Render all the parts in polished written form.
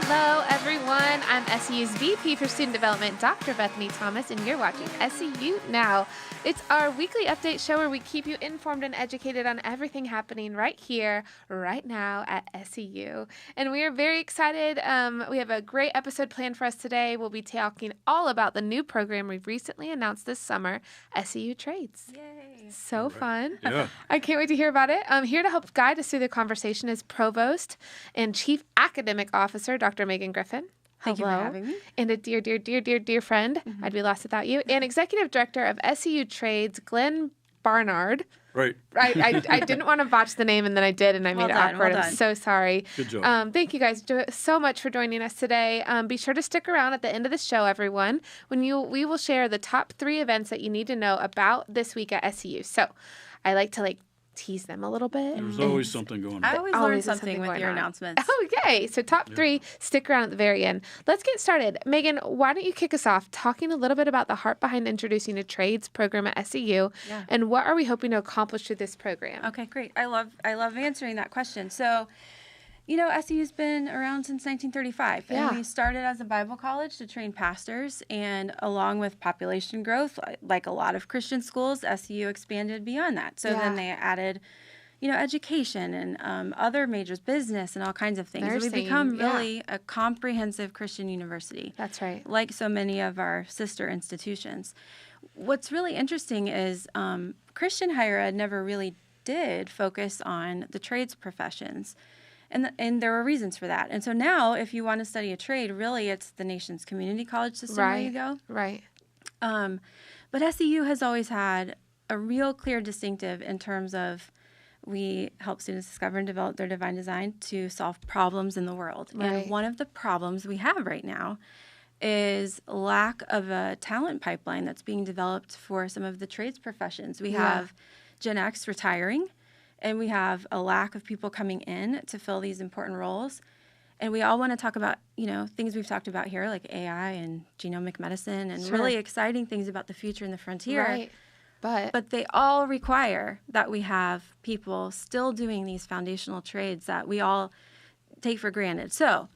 Hello, everyone. I'm SEU's VP for Student Development, Dr. Bethany Thomas, and you're watching SEU Now. It's our weekly update show where we keep you informed and educated on everything happening right here, right now at SEU. And we are very excited. We have a great episode planned for us today. We'll be talking all about the new program we've recently announced this summer, SEU Trades. Yay. So fun. Yeah. I can't wait to hear about it. Here to help guide us through the conversation is Provost and Chief Academic Officer, Dr. Meghan Griffin. Thank you for having me. And a dear friend. I'd be lost without you. And Executive Director of SEU Trades, Glenn Barnard. Right. I didn't want to botch the name, and then I did, and I made it awkward. Well I'm so sorry. Good job. Thank you guys so much for joining us today. Be sure to stick around at the end of the show, everyone, when we will share the top 3 events that you need to know about this week at SEU. So I like to tease them a little bit. There's always something going on. I always learn something with your announcements. Okay, so top 3, stick around at the very end. Let's get started. Meghan, why don't you kick us off talking a little bit about the heart behind introducing a trades program at SEU, and what are we hoping to accomplish through this program? Okay, great. I love answering that question. So, SEU's been around since 1935, and we started as a Bible college to train pastors, and along with population growth, like a lot of Christian schools, SEU expanded beyond that. So then they added, education and other majors, business, and all kinds of things. Nursing, and we've become really a comprehensive Christian university. That's right. Like so many of our sister institutions. What's really interesting is Christian higher ed never really did focus on the trades professions. And there were reasons for that. And so now, if you want to study a trade, really it's the nation's community college system where you go. Right. But SEU has always had a real clear distinctive in terms of we help students discover and develop their divine design to solve problems in the world. Right. And one of the problems we have right now is lack of a talent pipeline that's being developed for some of the trades professions. We have Gen X retiring, and we have a lack of people coming in to fill these important roles. And we all want to talk about, things we've talked about here, like AI and genomic medicine and really exciting things about the future and the frontier. Right. But they all require that we have people still doing these foundational trades that we all take for granted. So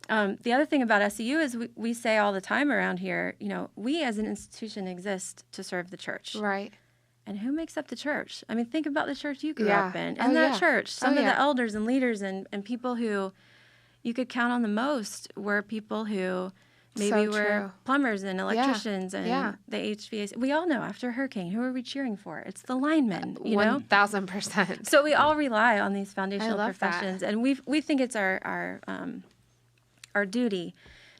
the other thing about SEU is we say all the time around here, we as an institution exist to serve the church. Right. And who makes up the church? I mean, think about the church you grew up in. Oh, that church, some of the elders and leaders and people who you could count on the most were people who maybe were plumbers and electricians and the HVAC. We all know after a hurricane, who are we cheering for? It's the linemen, 1,000%. So we all rely on these foundational professions. And we think it's our duty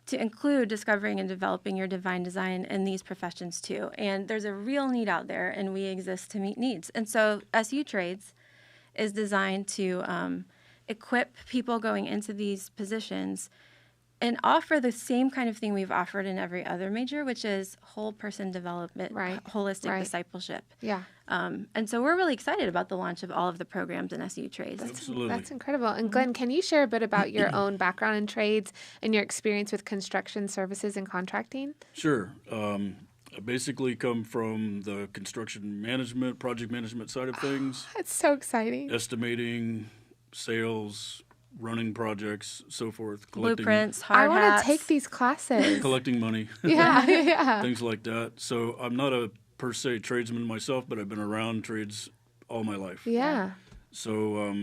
to include discovering and developing your divine design in these professions too. And there's a real need out there, and we exist to meet needs. And so SEU Trades is designed to equip people going into these positions and offer the same kind of thing we've offered in every other major, which is whole person development, holistic discipleship. Yeah. And so we're really excited about the launch of all of the programs in SEU Trades. Absolutely. That's incredible. And Glenn, can you share a bit about your own background in trades and your experience with construction services and contracting? Sure. I basically come from the construction management, project management side of things. That's so exciting. Estimating, sales, running projects, so forth. Blueprints, hard hats. I want to take these classes. Collecting money. Yeah. Things like that. So I'm not a per se tradesman myself, but I've been around trades all my life. Yeah. So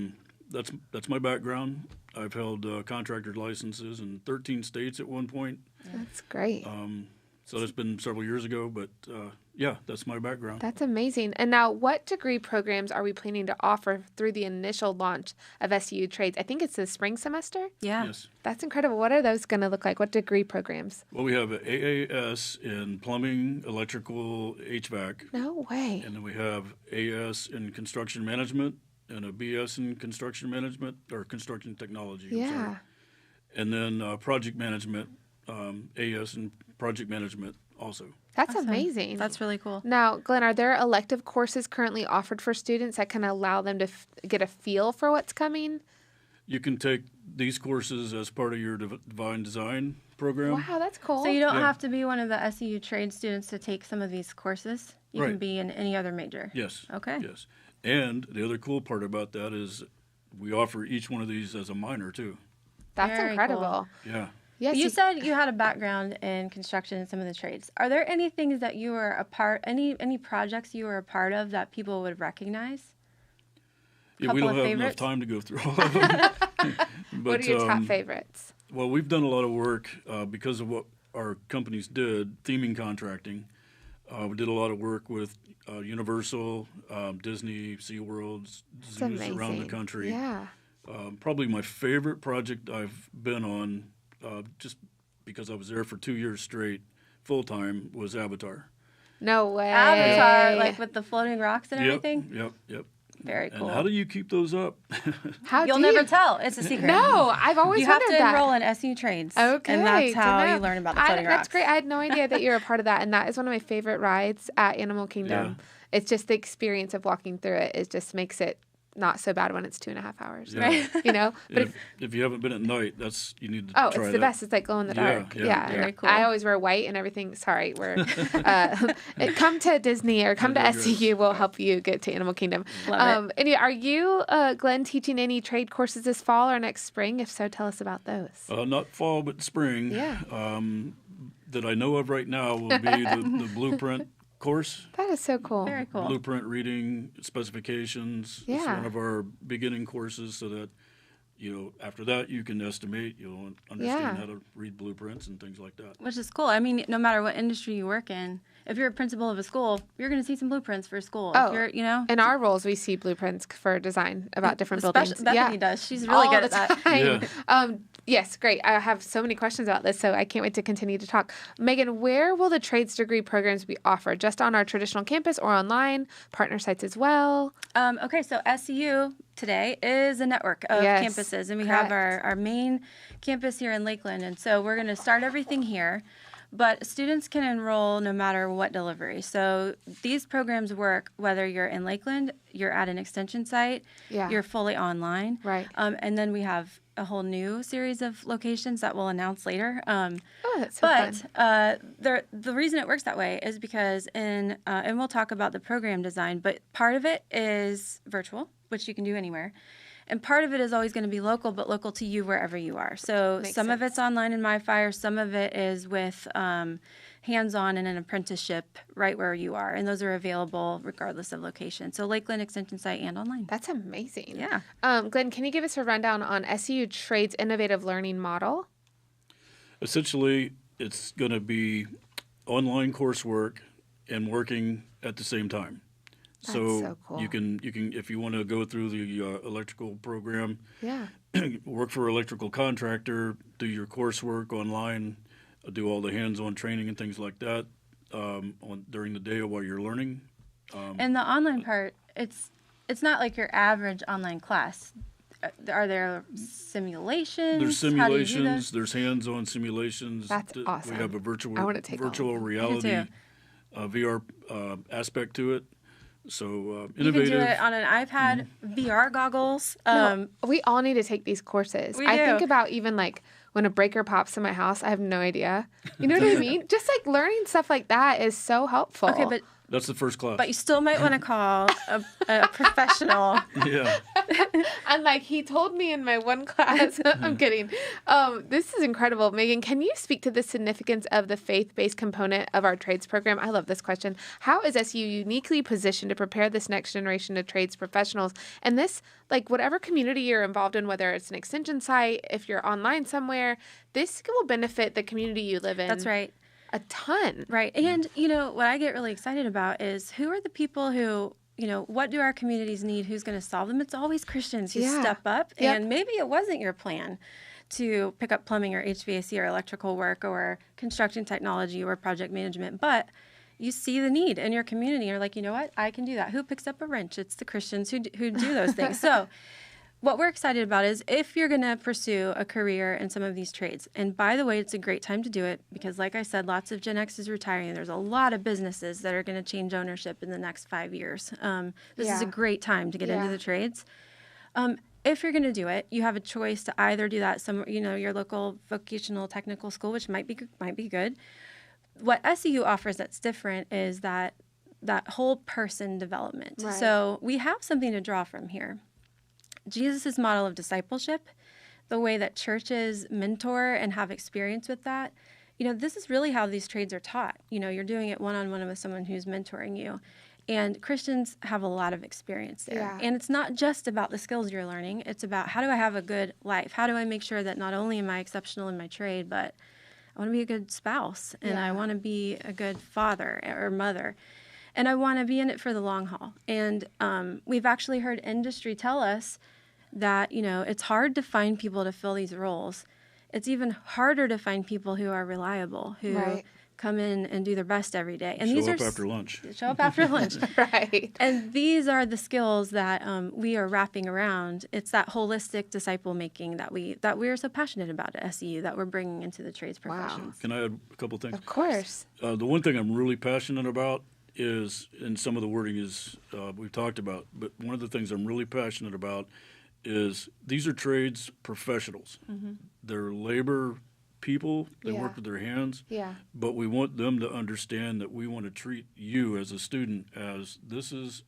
that's my background. I've held contractor licenses in 13 states at one point. That's great. So that's been several years ago, but that's my background. That's amazing. And now, what degree programs are we planning to offer through the initial launch of SEU Trades? I think it's the spring semester? Yeah. Yes. That's incredible. What are those going to look like? What degree programs? Well, we have an AAS in plumbing, electrical, HVAC. No way. And then we have AS in construction management and a BS in construction management or construction technology. Yeah. I'm sorry. And then project management, AS in project management also. That's Awesome. Amazing. That's really cool. Now, Glenn, are there elective courses currently offered for students that can allow them to get a feel for what's coming? You can take these courses as part of your divine design program. Wow, that's cool. So you don't have to be one of the SEU trade students to take some of these courses? You can Right. be in any other major? Yes. Okay. Yes. And the other cool part about that is we offer each one of these as a minor too. That's Very incredible. cool. Yeah. Yes, You said you had a background in construction and some of the trades. Are there any things that you were a part, any projects you were a part of that people would recognize? Yeah, we Couple don't of have enough favorites? time to go through all of them. But, what are your top favorites? Well, we've done a lot of work because of what our companies did, theming contracting. We did a lot of work with Universal, Disney, SeaWorld, zoos around the country. Yeah. Probably my favorite project I've been on, just because I was there for 2 years straight, full time, was Avatar. No way. Avatar, like with the floating rocks and everything? Yep. Very cool. And how do you keep those up? You'll never tell. It's a secret. No, I've always You have wondered to that. enroll in SEU Trades. Okay. And that's to how know. you learn about the floating rocks. That's great. I had no idea that you're a part of that. And that is one of my favorite rides at Animal Kingdom. Yeah. It's just the experience of walking through it. It just makes it not so bad when it's 2.5 hours. Yeah. Right? You know? But if you haven't been at night, you need to oh, try it's that. the best. It's like glow in the dark. Yeah. Very cool. I always wear white and everything. Sorry, we're come to Disney or come to SEU. We'll help you get to Animal Kingdom. Love it. Anyway, are you, Glenn, teaching any trade courses this fall or next spring? If so, tell us about those. Not fall, but spring. Yeah. That I know of right now will be the blueprint course. That is so cool. Very cool. Blueprint reading specifications. It's Yeah. one of our beginning courses, so that after that you can estimate. You'll understand how to read blueprints and things like that. Which is cool. I mean, no matter what industry you work in, if you're a principal of a school, you're going to see some blueprints for a school. Oh, if you're, in our roles, we see blueprints for design about different buildings. Bethany does. She's really good at that. Yeah. Yes, great. I have so many questions about this, so I can't wait to continue to talk. Meghan, where will the trades degree programs be offered? Just on our traditional campus or online? Partner sites as well? Okay, so SEU today is a network of campuses, and we have our main campus here in Lakeland, and so we're going to start everything here. But students can enroll no matter what delivery. So these programs work whether you're in Lakeland, you're at an extension site, you're fully online. Right. And then we have a whole new series of locations that we'll announce later. That's so fun. The reason it works that way is because and we'll talk about the program design, but part of it is virtual, which you can do anywhere. And part of it is always going to be local, but local to you wherever you are. So some of it's online in MyFire, some of it is with hands-on in an apprenticeship right where you are. And those are available regardless of location. So Lakeland Extension Site and online. That's amazing. Yeah. Glenn, can you give us a rundown on SEU Trades Innovative Learning Model? Essentially, it's going to be online coursework and working at the same time. So cool. you can if you want to go through the electrical program, Yeah. work for an electrical contractor, do your coursework online, do all the hands-on training and things like that during the day while you're learning. And the online part, it's not like your average online class. Are there simulations? There's How do you do simulations. those? There's hands-on simulations. That's awesome. We have a virtual I wanna take all of virtual them. reality VR aspect to it. So innovative. You can do it on an iPad, VR goggles. We all need to take these courses. We I do. think about even like when a breaker pops in my house, I have no idea. You know what I mean? Just like learning stuff like that is so helpful. Okay, but That's the first class. you still might want to call a professional. Yeah. And like he told me in my one class, I'm kidding. This is incredible. Meghan, can you speak to the significance of the faith-based component of our trades program? I love this question. How is SU uniquely positioned to prepare this next generation of trades professionals? And this, like whatever community you're involved in, whether it's an extension site, if you're online somewhere, this will benefit the community you live in. That's right. A ton. Right. And, what I get really excited about is who are the people who, what do our communities need? Who's going to solve them? It's always Christians who step up. Yep. And maybe it wasn't your plan to pick up plumbing or HVAC or electrical work or construction technology or project management, but you see the need in your community. You're like, you know what? I can do that. Who picks up a wrench? It's the Christians who do those things. So what we're excited about is if you're going to pursue a career in some of these trades, and by the way, it's a great time to do it because, like I said, lots of Gen X is retiring. There's a lot of businesses that are going to change ownership in the next 5 years. This is a great time to get into the trades. If you're going to do it, you have a choice to either do that somewhere, your local vocational technical school, which might be good. What SEU offers that's different is that whole person development. Right. So we have something to draw from here. Jesus' model of discipleship, the way that churches mentor and have experience with that, this is really how these trades are taught. You're doing it one-on-one with someone who's mentoring you. And Christians have a lot of experience there. Yeah. And it's not just about the skills you're learning. It's about, how do I have a good life? How do I make sure that not only am I exceptional in my trade, but I want to be a good spouse, and I want to be a good father or mother, and I want to be in it for the long haul. And we've actually heard industry tell us that, it's hard to find people to fill these roles. It's even harder to find people who are reliable, who come in and do their best every day. And show up after lunch. Show up after lunch. Right. And these are the skills that we are wrapping around. It's that holistic disciple making that we are so passionate about at SEU, that we're bringing into the trades professions. Can I add a couple things? Of course. The one thing I'm really passionate about is, and some of the wording is we've talked about, but one of the things I'm really passionate about is these are trades professionals. They're labor people. They work with their hands. Yeah. But we want them to understand that we want to treat you as a student as this is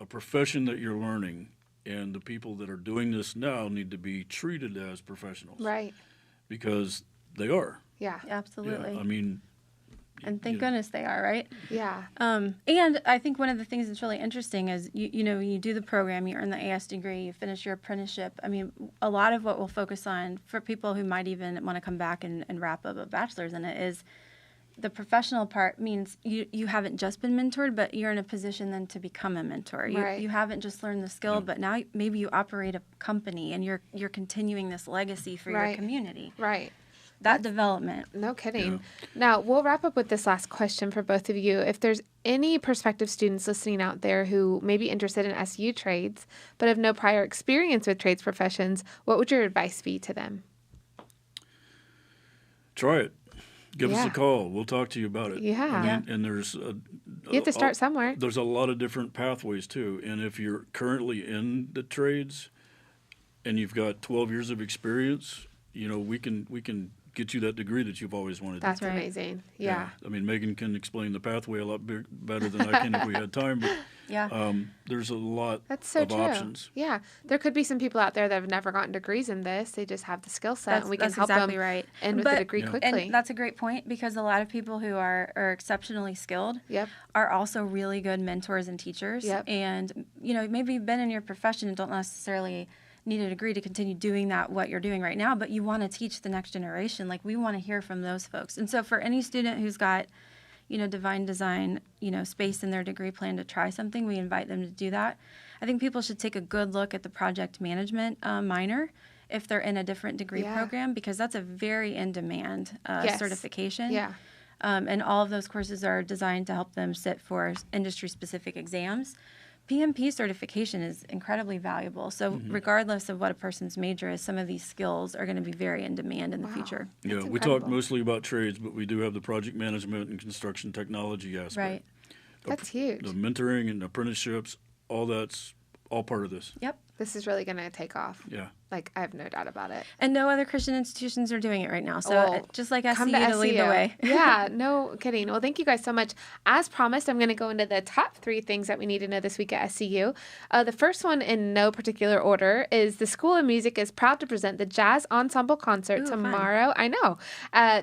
a profession that you're learning, and the people that are doing this now need to be treated as professionals. Right. Because they are. Yeah. Absolutely. Yeah, I mean, and thank goodness they are, right? Yeah. And I think one of the things that's really interesting is, you do the program, you earn the AS degree, you finish your apprenticeship. I mean, a lot of what we'll focus on for people who might even want to come back and wrap up a bachelor's in it is the professional part means you haven't just been mentored, but you're in a position then to become a mentor. You haven't just learned the skill, but now maybe you operate a company and you're continuing this legacy for your community. Right. That development. No kidding. Now, we'll wrap up with this last question for both of you. If there's any prospective students listening out there who may be interested in SEU trades but have no prior experience with trades professions, what would your advice be to them? Try it. Give us a call. We'll talk to you about it. Yeah. And there's you have to start somewhere. There's a lot of different pathways too. And if you're currently in the trades and you've got 12 years of experience, we can get you that degree that you've always wanted. That's amazing. Yeah. I mean, Megan can explain the pathway a lot better than I can if we had time. But there's a lot of options. Yeah. There could be some people out there that have never gotten degrees in this. They just have the skill set, and we can help them end with the degree quickly. And that's a great point, because a lot of people who are exceptionally skilled are also really good mentors and teachers. And, maybe you've been in your profession and don't necessarily need a degree to continue doing what you're doing right now, but you want to teach the next generation. Like, we want to hear from those folks. And so for any student who's got, divine design, space in their degree plan to try something, we invite them to do that. I think people should take a good look at the project management minor if they're in a different degree program, because that's a very in-demand certification. And all of those courses are designed to help them sit for industry-specific exams. PMP certification is incredibly valuable. So regardless of what a person's major is, some of these skills are going to be very in demand in the future. Yeah, we talk mostly about trades, but we do have the project management and construction technology aspect. Right. That's huge. The mentoring and apprenticeships, all that's all part of this. Yep. This is really going to take off. Yeah. Like, I have no doubt about it. And no other Christian institutions are doing it right now. So just like SEU to lead the way. Yeah, no kidding. Well, thank you guys so much. As promised, I'm going to go into the top 3 things that we need to know this week at SEU. The first one, in no particular order, is the School of Music is proud to present the Jazz Ensemble Concert tomorrow. Fun. I know.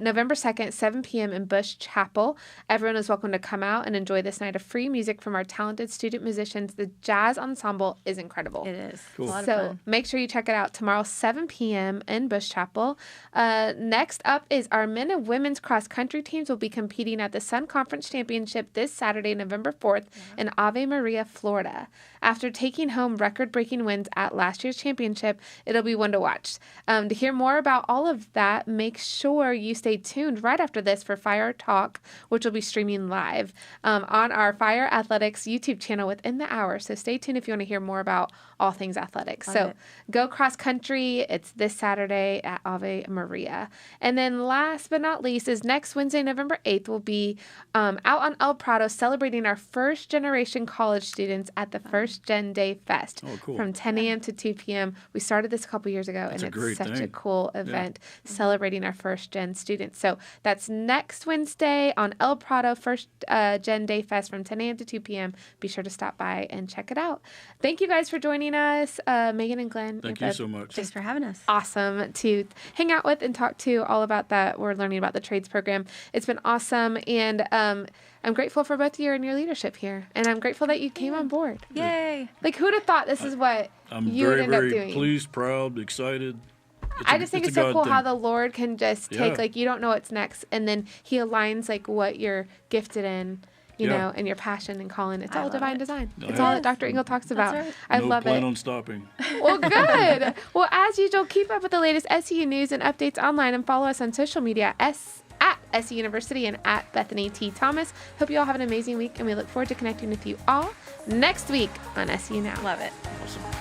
November 2nd, 7 p.m. in Bush Chapel. Everyone is welcome to come out and enjoy this night of free music from our talented student musicians. The Jazz Ensemble is incredible. It is. Cool. A lot of fun. Make sure you check it out tomorrow, 7 p.m. in Bush Chapel. Next up is our men and women's cross country teams will be competing at the Sun Conference Championship this Saturday, November 4th in Ave Maria, Florida. After taking home record-breaking wins at last year's championship, it'll be one to watch. To hear more about all of that, make sure you stay tuned right after this for Fire Talk, which will be streaming live on our Fire Athletics YouTube channel within the hour. So stay tuned if you want to hear more about all things athletics. So go cross country. It's this Saturday at Ave Maria. And then last but not least is next Wednesday, November 8th, we'll be out on El Prado celebrating our first generation college students at the First Gen Day Fest from 10 a.m. to 2 p.m. We started this a couple years ago, and it's such a cool event celebrating our first gen students. So that's next Wednesday on El Prado, First Gen Day Fest from 10 a.m. to 2 p.m. Be sure to stop by and check it out. Thank thank you guys for joining us, Megan and Glenn. Thank you so much. Thanks for having us. Awesome to hang out with and talk to all about that. We're learning about the trades program. It's been awesome, and I'm grateful for both of you and your leadership here, and I'm grateful that you came on board. Yay! Like, who'd have thought this is what you would end up doing? I'm very pleased, proud, excited. I just think it's so cool thing. how the Lord can just take, like, you don't know what's next, and then he aligns, like, what you're gifted in, you know, and your passion and calling. It's all divine design. It's all that Dr. Engel talks about. Right. I love it. No plan on stopping. Well, good. Well, as usual, keep up with the latest SEU news and updates online and follow us on social media at SEU University and at Bethany T. Thomas. Hope you all have an amazing week, and we look forward to connecting with you all next week on SEU Now. Love it. Awesome.